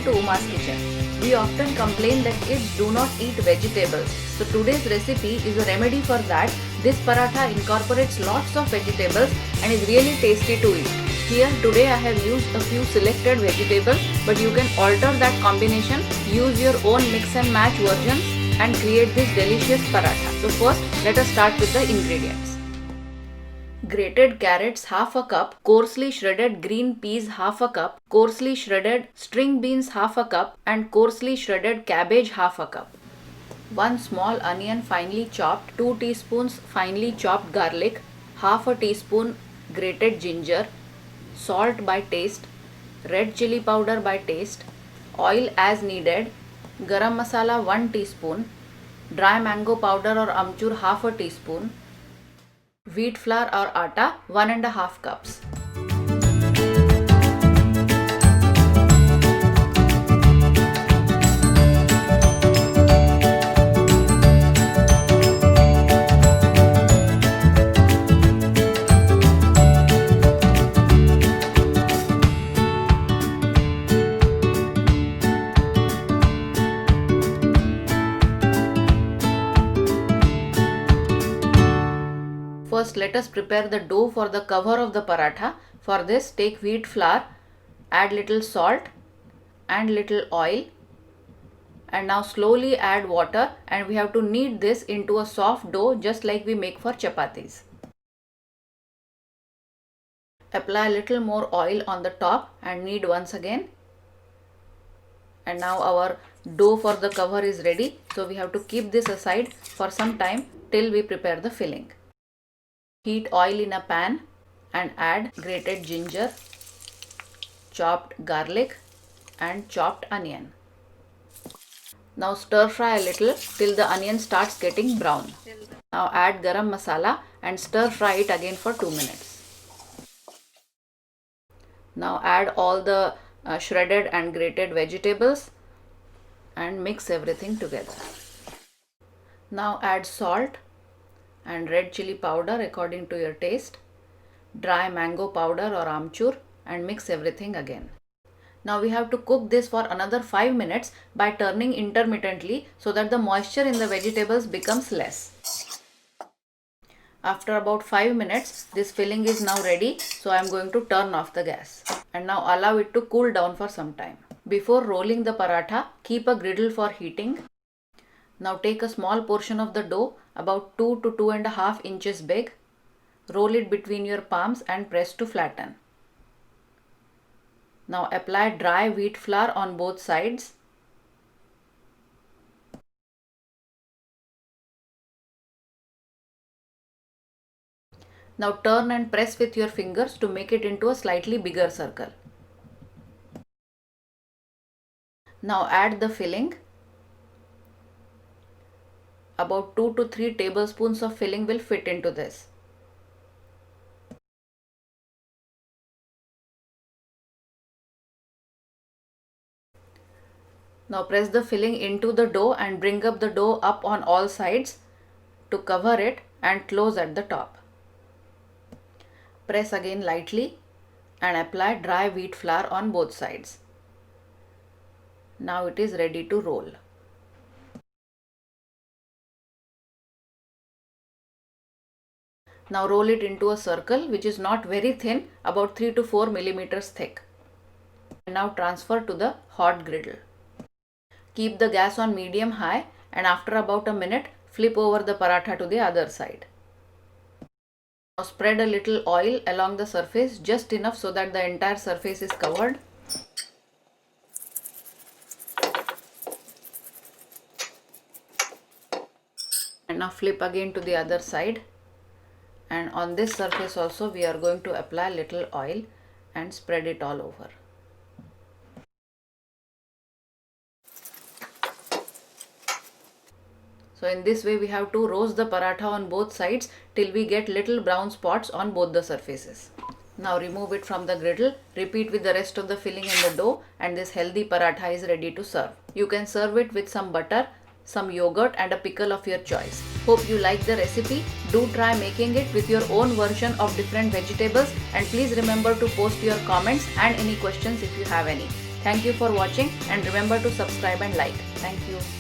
Welcome to Uma's Kitchen. We often complain that kids do not eat vegetables. So today's recipe is a remedy for that. This paratha incorporates lots of vegetables and is really tasty to eat. Here today I have used a few selected vegetables, but you can alter that combination, use your own mix and match versions and create this delicious paratha. So first let us start with the ingredients. Grated carrots half a cup, coarsely shredded green peas half a cup, coarsely shredded string beans half a cup and coarsely shredded cabbage half a cup. 1 small onion finely chopped, 2 teaspoons finely chopped garlic, half a teaspoon grated ginger, salt by taste, red chili powder by taste, oil as needed, garam masala 1 teaspoon, dry mango powder or amchur half a teaspoon, wheat flour or atta 1.5 cups. First, let us prepare the dough for the cover of the paratha. For this, take wheat flour, add little salt and little oil, and now slowly add water, and we have to knead this into a soft dough just like we make for chapatis. Apply a little more oil on the top and knead once again. And now our dough for the cover is ready. So we have to keep this aside for some time till we prepare the filling. Heat oil in a pan and add grated ginger, chopped garlic and chopped onion. Now stir fry a little till the onion starts getting brown. Now add garam masala and stir fry it again for 2 minutes. Now add all the shredded and grated vegetables and mix everything together. Now add salt and red chili powder according to your taste, dry mango powder or amchur, and mix everything again. Now we have to cook this for another 5 minutes by turning intermittently so that the moisture in the vegetables becomes less. After about 5 minutes, this filling is now ready, so I am going to turn off the gas and now allow it to cool down for some time. Before rolling the paratha, keep a griddle for heating. Now take a small portion of the dough about 2 to 2.5 inches big. Roll it between your palms and press to flatten. Now apply dry wheat flour on both sides. Now turn and press with your fingers to make it into a slightly bigger circle. Now add the filling. About 2 to 3 tablespoons of filling will fit into this. Now press the filling into the dough and bring up the dough up on all sides to cover it and close at the top. Press again lightly and apply dry wheat flour on both sides. Now it is ready to roll. Now roll it into a circle which is not very thin, about 3 to 4 millimeters thick. And now transfer to the hot griddle. Keep the gas on medium high and after about a minute, flip over the paratha to the other side. Now spread a little oil along the surface, just enough so that the entire surface is covered. And now flip again to the other side. And on this surface also we are going to apply little oil and spread it all over. So in this way we have to roast the paratha on both sides till we get little brown spots on both the surfaces. Now remove it from the griddle, repeat with the rest of the filling in the dough, and this healthy paratha is ready to serve. You can serve it with some butter, some yogurt and a pickle of your choice. Hope you like the recipe. Do try making it with your own version of different vegetables, and please remember to post your comments and any questions if you have any. Thank you for watching and remember to subscribe and like. Thank you.